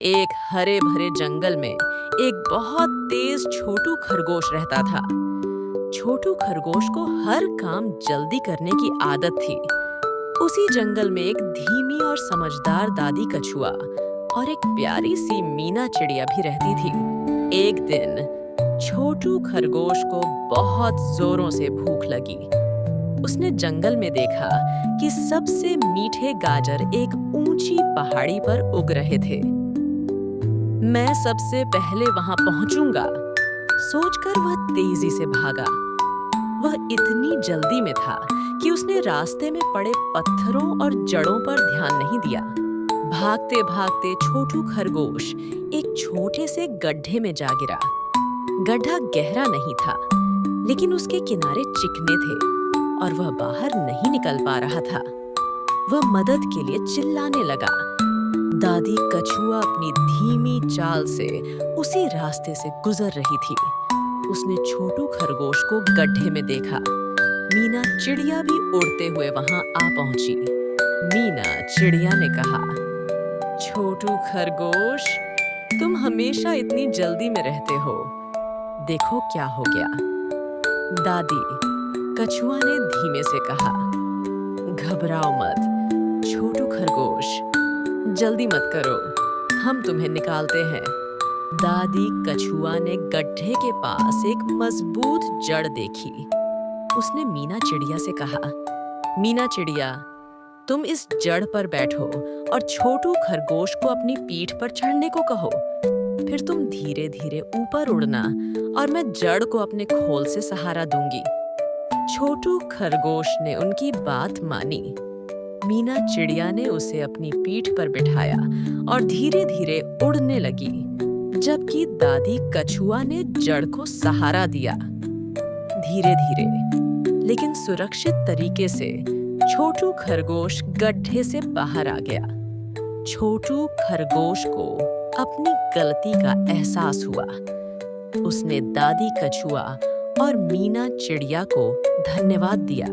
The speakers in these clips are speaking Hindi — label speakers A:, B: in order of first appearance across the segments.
A: एक हरे भरे जंगल में एक बहुत तेज छोटू खरगोश रहता था। छोटू खरगोश को हर काम जल्दी करने की आदत थी। उसी जंगल में एक धीमी और समझदार दादी कछुआ और एक प्यारी सी मीना चिड़िया भी रहती थी। एक दिन छोटू खरगोश को बहुत जोरों से भूख लगी। उसने जंगल में देखा कि सबसे मीठे गाजर एक ऊंची पहाड़ी पर उग रहे थे। मैं सबसे पहले वहां पहुंचूंगा, सोचकर वह तेजी से भागा। वह इतनी जल्दी में था कि उसने रास्ते में पड़े पत्थरों और जड़ों पर ध्यान नहीं दिया। भागते भागते छोटू खरगोश एक छोटे से गड्ढे में जा गिरा। गड्ढा गहरा नहीं था, लेकिन उसके किनारे चिकने थे और वह बाहर नहीं निकल पा रहा था। वह मदद के लिए चिल्लाने लगा। दादी कछुआ अपनी धीमी चाल से उसी रास्ते से गुजर रही थी। उसने छोटू खरगोश को गड्ढे में देखा। मीना चिड़िया भी उड़ते हुए वहां आ पहुंची। मीना चिड़िया ने कहा, छोटू खरगोश, तुम हमेशा इतनी जल्दी में रहते हो। देखो क्या हो गया। दादी कछुआ ने धीमे से कहा, घबराओ मत छोटू खरगोश, जल्दी मत करो, हम तुम्हें निकालते हैं। दादी कछुआ ने गड्ढे के पास एक मजबूत जड़ देखी। उसने मीना चिड़िया से कहा, मीना चिड़िया, तुम इस जड़ पर बैठो और छोटू खरगोश को अपनी पीठ पर चढ़ने को कहो। फिर तुम धीरे धीरे ऊपर उड़ना और मैं जड़ को अपने खोल से सहारा दूंगी। छोटू खरगोश ने उनकी बात मानी। मीना चिड़िया ने उसे अपनी पीठ पर बिठाया और धीरे धीरे उड़ने लगी, जबकि दादी कछुआ ने जड़ को सहारा दिया। धीरे धीरे लेकिन सुरक्षित तरीके से छोटू खरगोश गड्ढे से बाहर आ गया। छोटू खरगोश को अपनी गलती का एहसास हुआ। उसने दादी कछुआ और मीना चिड़िया को धन्यवाद दिया।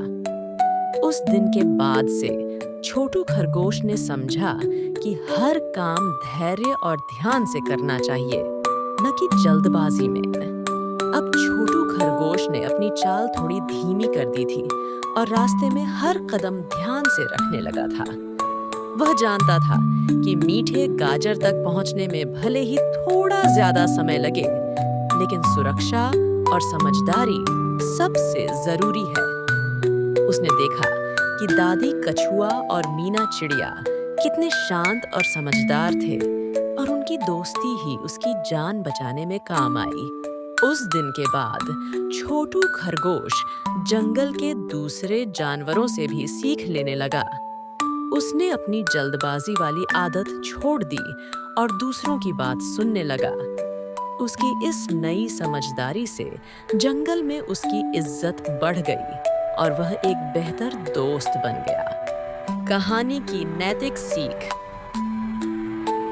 A: उस दिन के बाद से छोटू खरगोश ने समझा कि हर काम धैर्य और ध्यान से करना चाहिए, न कि जल्दबाजी में। अब छोटू खरगोश ने अपनी चाल थोड़ी धीमी कर दी थी और रास्ते में हर कदम ध्यान से रखने लगा था। वह जानता था कि मीठे गाजर तक पहुंचने में भले ही थोड़ा ज्यादा समय लगे, लेकिन सुरक्षा और समझदारी सबसे जरूरी है। उसने देखा कि दादी कछुआ और मीना चिड़िया कितने शांत और समझदार थे और उनकी दोस्ती ही उसकी जान बचाने में काम आई। उस दिन के बाद छोटू खरगोश जंगल के दूसरे जानवरों से भी सीख लेने लगा। उसने अपनी जल्दबाजी वाली आदत छोड़ दी और दूसरों की बात सुनने लगा। उसकी इस नई समझदारी से जंगल में उसकी इज्जत बढ़ गई और वह एक बेहतर दोस्त बन गया। कहानी की नैतिक सीख: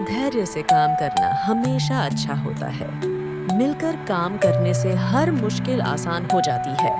A: धैर्य से काम करना हमेशा अच्छा होता है। मिलकर काम करने से हर मुश्किल आसान हो जाती है।